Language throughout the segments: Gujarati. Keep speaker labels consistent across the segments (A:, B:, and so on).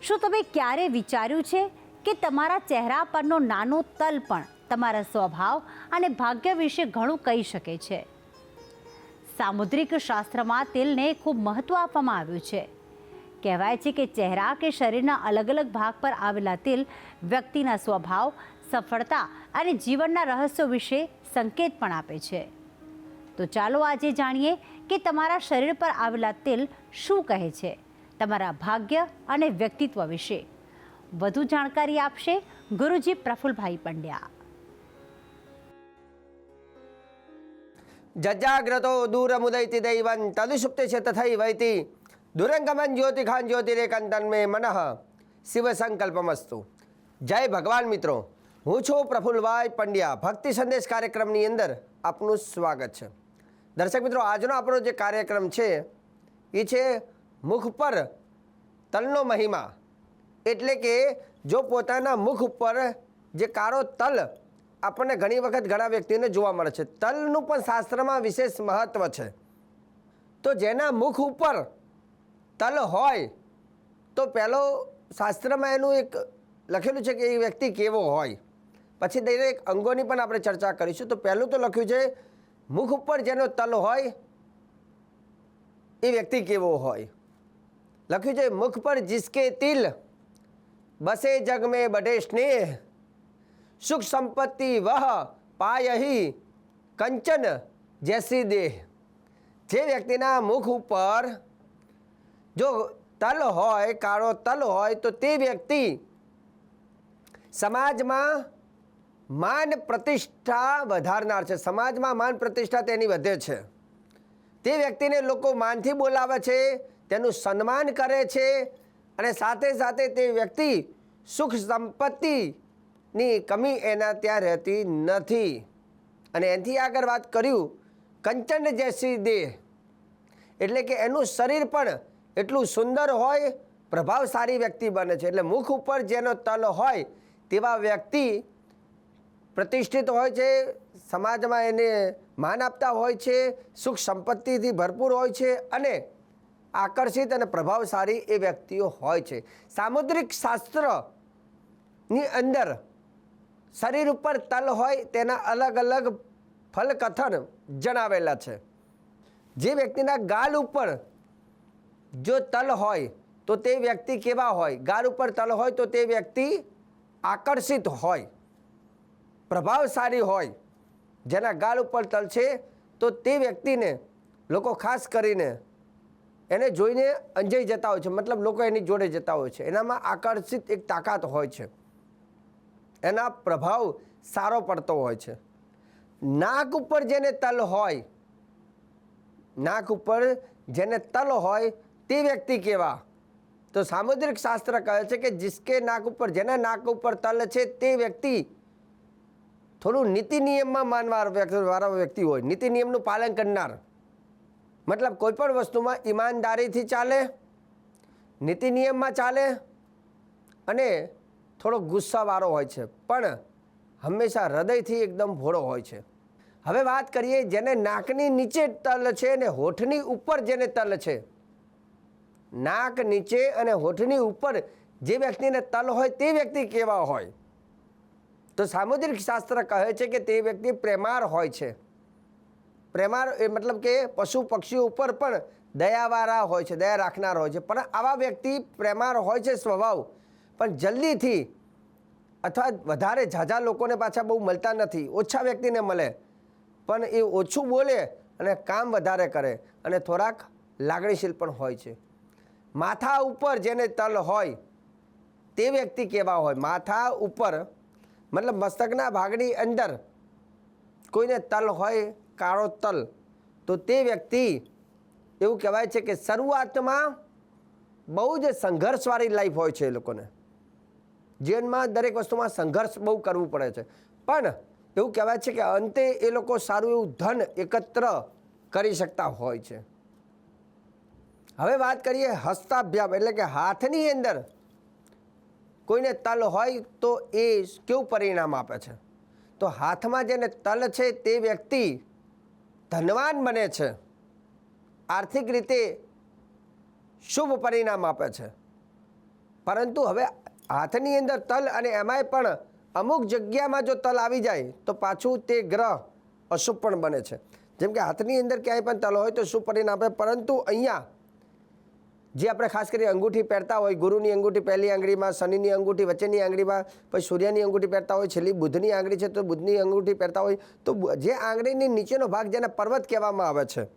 A: શું તમે ક્યારે વિચાર્યું છે કે તમારા ચહેરા પરનો નાનો તલ પણ તમારા સ્વભાવ અને ભાગ્ય વિશે ઘણું કહી શકે છે? સામુદ્રિક શાસ્ત્રમાં તિલને ખૂબ મહત્વ આપવામાં આવ્યું છે. કહેવાય છે કે ચહેરા કે શરીરના અલગ અલગ ભાગ પર આવેલા તિલ વ્યક્તિના સ્વભાવ, સફળતા અને જીવનના રહસ્યો વિશે સંકેત પણ આપે છે. તો ચાલો આજે જાણીએ કે તમારા શરીર પર આવેલા તિલ શું કહે છે તમારા ભાગ્ય અને વ્યક્તિત્વ વિશે. વધુ જાણકારી આપશે ગુરુજી પ્રફુલભાઈ પંડ્યા.
B: જજાગ્રતો દૂરમુદૈતિ દૈવં તદુષુપ્તિ છે તથૈ વૈતિ દુરંગમન જ્યોતિખાન જ્યોતિરેકંતન મે મનઃ શિવ સંકલ્પમસ્તુ. જય ભગવાન મિત્રો, હું છું પ્રફુલભાઈ પંડ્યા. ભક્તિ સંદેશ કાર્યક્રમની અંદર આપનું સ્વાગત છે. દર્શક મિત્રો, આજનો આપણો જે કાર્યક્રમ છે એ છે મુખ પર તલનો મહિમા. એટલે કે જો પોતાના મુખ ઉપર જે કાળો તલ આપણને ઘણી વખત ઘણા વ્યક્તિઓને જોવા મળે છે, તલનું પણ શાસ્ત્રમાં વિશેષ મહત્વ છે. તો જેના મુખ ઉપર તલ હોય તો પહેલો શાસ્ત્રમાં એનું એક લખેલું છે કે એ વ્યક્તિ કેવો હોય. પછી દરેક અંગોની પણ આપણે ચર્ચા કરીશું. તો પહેલું તો લખ્યું છે મુખ ઉપર જેનો તલ હોય એ વ્યક્તિ કેવો હોય. લખ્યું છે મુખ પર જિસકે તિલ બસે જગ में बढ़े स्नेह सुख संपत्ति वह पायही कंचन जैसी देह. જે વ્યક્તિના મુખ ઉપર જો તલ હોય, કાળો તલ હોય, તો તે વ્યક્તિ સમાજમાં માન પ્રતિષ્ઠા વધારનાર છે. સમાજમાં માન પ્રતિષ્ઠા તેની વધે છે. તે વ્યક્તિને લોકો માનથી બોલાવે છે, તેનું સન્માન કરે છે અને સાથે સાથે તે વ્યક્તિ સુખ સંપત્તિની કમી એના ત્યાં રહેતી નથી. અને એનાથી આગળ વાત કર્યું કંચન જેસી દેહ, એટલે કે એનું શરીર પણ એટલું સુંદર હોય, પ્રભાવશાળી વ્યક્તિ બને છે. એટલે મુખ ઉપર જેનો તલ હોય તેવા વ્યક્તિ પ્રતિષ્ઠિત હોય છે, સમાજમાં એને માન આપતા હોય છે, સુખ સંપત્તિથી ભરપૂર હોય છે અને આકર્ષિત અને પ્રભાવશાળી એ વ્યક્તિઓ હોય છે. સામુદ્રિક શાસ્ત્રની અંદર શરીર ઉપર તલ હોય તેના અલગ અલગ ફલકથન જણાવેલા છે. જે વ્યક્તિના ગાલ ઉપર જો તલ હોય તો તે વ્યક્તિ કેવા હોય? ગાલ ઉપર તલ હોય તો તે વ્યક્તિ આકર્ષિત હોય, પ્રભાવશાળી હોય. જેના ગાલ ઉપર તલ છે તો તે વ્યક્તિને લોકો ખાસ કરીને એને જોઈને અંજાઈ જતા હોય છે. મતલબ લોકો એની જોડે જતા હોય છે. એનામાં આકર્ષિત એક તાકાત હોય છે, એના પ્રભાવ સારો પડતો હોય છે. નાક ઉપર જેને તલ હોય, નાક ઉપર જેને તલ હોય તે વ્યક્તિ કેવા? તો સામુદ્રિક શાસ્ત્ર કહે છે કે જિસકે નાક ઉપર, જેના નાક ઉપર તલ છે તે વ્યક્તિ થોડું નીતિ નિયમમાં માનવાળા વ્યક્તિ હોય, નીતિ નિયમનું પાલન કરનાર. મતલબ કોઈ પણ વસ્તુમાં ઈમાનદારીથી ચાલે, નીતિ નિયમમાં ચાલે અને થોડો ગુસ્સાવાળો હોય છે, પણ હંમેશા હૃદયથી એકદમ ભોળો હોય છે. હવે વાત કરીએ જેને નાકની નીચે તલ છે અને હોઠની ઉપર જેને તલ છે. નાક નીચે અને હોઠની ઉપર જે વ્યક્તિને તલ હોય તે વ્યક્તિ કેવા હોય? તો સામુદ્રિક શાસ્ત્ર કહે છે કે તે વ્યક્તિ પ્રેમાળ હોય છે. પ્રેમાળ એ મતલબ કે પશુ પક્ષીઓ ઉપર પણ દયાવાળા હોય છે, દયા રાખનાર હોય છે. પણ આવા વ્યક્તિ પ્રેમાળ હોય છે સ્વભાવ, પણ જલ્દીથી અથવા વધારે ઝાઝા લોકોને પાછા બહુ મળતા નથી, ઓછા વ્યક્તિને મળે, પણ એ ઓછું બોલે અને કામ વધારે કરે અને થોડાક લાગણીશીલ પણ હોય છે. માથા ઉપર જેને તલ હોય તે વ્યક્તિ કેવા હોય? માથા ઉપર મતલબ મસ્તકના ભાગની અંદર કોઈને તલ હોય, કાળો તલ, તો તે વ્યક્તિ એવું કહેવાય છે કે શરૂઆતમાં બહુ જ સંઘર્ષવાળી લાઈફ હોય છે. એ લોકોને જીવનમાં દરેક વસ્તુમાં સંઘર્ષ બહુ કરવું પડે છે, પણ એવું કહેવાય છે કે અંતે એ લોકો સારું એવું ધન એકત્ર કરી શકતા હોય છે. હવે વાત કરીએ હસ્તાભ્યામ, એટલે કે હાથની અંદર કોઈને તલ હોય તો એ કેવું પરિણામ આપે છે? તો હાથમાં જેને તલ છે તે વ્યક્તિ ધનવાન બને છે, આર્થિક રીતે શુભ પરિણામ આપે છે. પરંતુ હવે હાથની અંદર તલ અને એમાંય પણ અમુક જગ્યામાં જો તલ આવી જાય તો પાછું તે ગ્રહ અશુભ પણ બને છે. જેમ કે હાથની અંદર ક્યાંય પણ તલ હોય તો શુભ પરિણામ આપે, પરંતુ અહીંયા જે આપણે ખાસ કરી અંગૂઠી પહેરતા હોય, ગુરુની અંગૂઠી પહેલી આંગળીમાં, શનિની અંગૂઠી વચ્ચેની આંગળીમાં, પછી સૂર્યની અંગૂઠી પહેરતા હોય, છેલ્લી બુધની આંગળી છે તો બુધની અંગૂઠી પહેરતા હોય, તો જે આંગળીની નીચેનો ભાગ જેને પર્વત કહેવામાં આવે છે,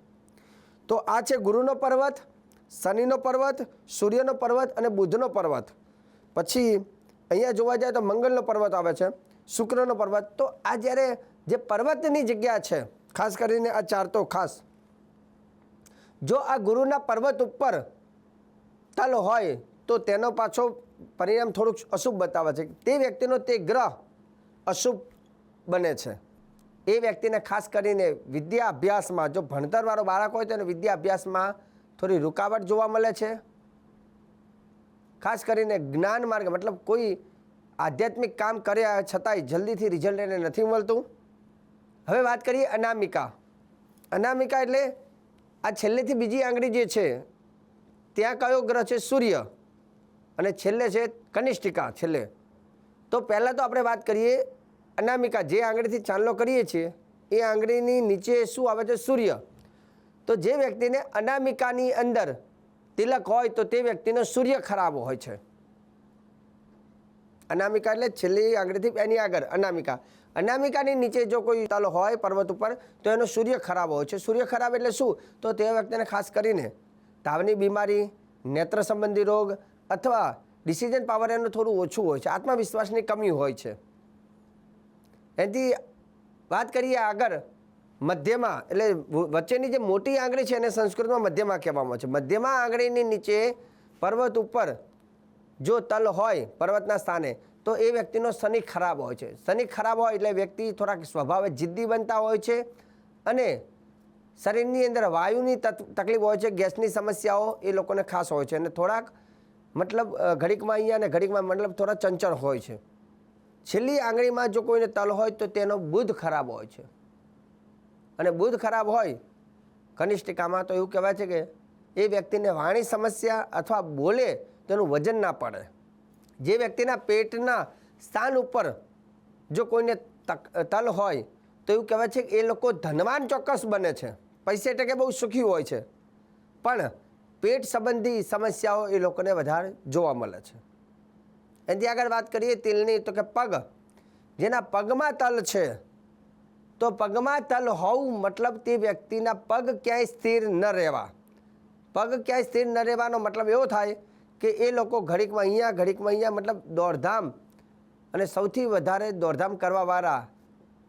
B: તો આ છે ગુરુનો પર્વત, શનિનો પર્વત, સૂર્યનો પર્વત અને બુધનો પર્વત. પછી અહીંયા જોવા જાય તો મંગળનો પર્વત આવે છે, શુક્રનો પર્વત. તો આ જ્યારે જે પર્વતની જગ્યા છે, ખાસ કરીને આ ચાર તો ખાસ, જો આ ગુરુના પર્વત ઉપર તલ હોય તો તેનો પાછો પરિણામ થોડુંક અશુભ બતાવે છે. તે વ્યક્તિનો તે ગ્રહ અશુભ બને છે. એ વ્યક્તિને ખાસ કરીને વિદ્યા અભ્યાસમાં, જો ભણતરવાળો બાળક હોય તો એને વિદ્યા અભ્યાસમાં થોડી રૂકાવટ જોવા મળે છે. ખાસ કરીને જ્ઞાન માર્ગ, મતલબ કોઈ આધ્યાત્મિક કામ કર્યા છતાંય જલ્દીથી રિઝલ્ટ એને નથી મળતું. હવે વાત કરીએ અનામિકા. અનામિકા એટલે આ છેલ્લેથી બીજી આંગળી જે છે ત્યાં કયો ગ્રહ છે? સૂર્ય. અને છેલ્લે છે કનિષ્ઠિકા છેલ્લે. તો પહેલાં તો આપણે વાત કરીએ અનામિકા, જે આંગળીથી ચાંદલો કરીએ છીએ એ આંગળીની નીચે શું આવે છે? સૂર્ય. તો જે વ્યક્તિને અનામિકાની અંદર તિલક હોય તો તે વ્યક્તિનો સૂર્ય ખરાબ હોય છે. અનામિકા એટલે છેલ્લી આંગળીથી એની આગળ અનામિકા. અનામિકાની નીચે જો કોઈ તલ હોય પર્વત ઉપર તો એનો સૂર્ય ખરાબ હોય છે. સૂર્ય ખરાબ એટલે શું? તો તે વ્યક્તિને ખાસ કરીને તાવની બીમારી, નેત્ર સંબંધી રોગ અથવા ડિસિઝન પાવર એનું થોડું ઓછું હોય છે, આત્મવિશ્વાસની કમી હોય છે. એથી વાત કરીએ આગળ મધ્યમાં, એટલે વચ્ચેની જે મોટી આંગળી છે એને સંસ્કૃતમાં મધ્યમાં કહેવામાં આવે છે. મધ્યમાં આંગળીની નીચે પર્વત ઉપર જો તલ હોય પર્વતના સ્થાને તો એ વ્યક્તિનો શનિ ખરાબ હોય છે. શનિ ખરાબ હોય એટલે વ્યક્તિ થોડાક સ્વભાવે જિદ્દી બનતા હોય છે અને શરીરની અંદર વાયુની તકલીફ હોય છે, ગેસની સમસ્યાઓ એ લોકોને ખાસ હોય છે અને થોડાક મતલબ ઘડીકમાં અહીંયા અને ઘડીકમાં મતલબ થોડા ચંચળ હોય છે. છેલ્લી આંગળીમાં જો કોઈને તલ હોય તો તેનો બુધ ખરાબ હોય છે. અને બુધ ખરાબ હોય કનિષ્ઠિકામાં તો એવું કહેવાય છે કે એ વ્યક્તિને વાણી સમસ્યા અથવા બોલે તેનું વજન ના પડે. જે વ્યક્તિના પેટના સ્થાન ઉપર જો કોઈને તલ હોય તો એવું કહેવાય છે કે એ લોકો ધનવાન ચોક્કસ બને છે, પૈસે ટકે બહુ સુખી હોય છે, પણ પેટ સંબંધી સમસ્યાઓ એ લોકોને વધારે જોવા મળે છે. એનાથી આગળ વાત કરીએ તિલની, તો કે પગ. જેના પગમાં તલ છે તો પગમાં તલ હોવું મતલબ તે વ્યક્તિના પગ ક્યાંય સ્થિર ન રહેવા. પગ ક્યાંય સ્થિર ન રહેવાનો મતલબ એવો થાય કે એ લોકો ઘડીકમાં અહીંયા મતલબ દોડધામ, અને સૌથી વધારે દોડધામ કરવાવાળા,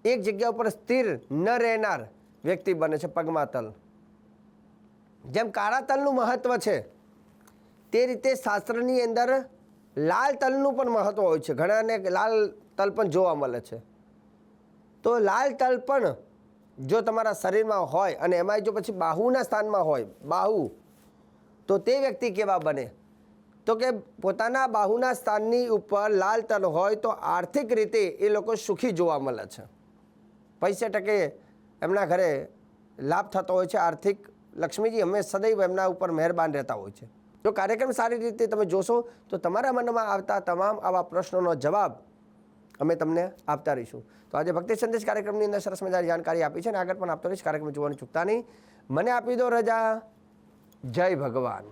B: એક જગ્યા ઉપર સ્થિર ન રહેનાર વ્યક્તિ બને છે પગમાં તલ. જેમ કાળા તલનું મહત્ત્વ છે તે રીતે શાસ્ત્રની અંદર લાલ તલનું પણ મહત્ત્વ હોય છે. ઘણાને લાલ તલ પણ જોવા મળે છે. તો લાલ તલ પણ જો તમારા શરીરમાં હોય અને એમાં જો પછી બાહુના સ્થાનમાં હોય, બાહુ, તો તે વ્યક્તિ કેવા બને? તો કે પોતાના બાહુના સ્થાનની ઉપર લાલ તલ હોય તો આર્થિક રીતે એ લોકો સુખી જોવા મળે છે. પૈસે ટકે એમના ઘરે લાભ થતો હોય છે. આર્થિક લક્ષ્મીજી હંમેશા સદૈવ એમના ઉપર મહેરબાન રહેતા હોય છે. જો કાર્યક્રમ સારી રીતે તમે જોશો તો તમારા મનમાં આવતા તમામ આવા પ્રશ્નોનો જવાબ અમે તમને આપતા રહીશું. તો આજે ભક્તિ સંદેશ કાર્યક્રમની અંદર સરસ મજાની જાણકારી આપી છે અને આગળ પણ આપતો રહીશ. કાર્યક્રમ જોવાનું ચૂકતા નહીં. મને આપી દો રજા. જય ભગવાન.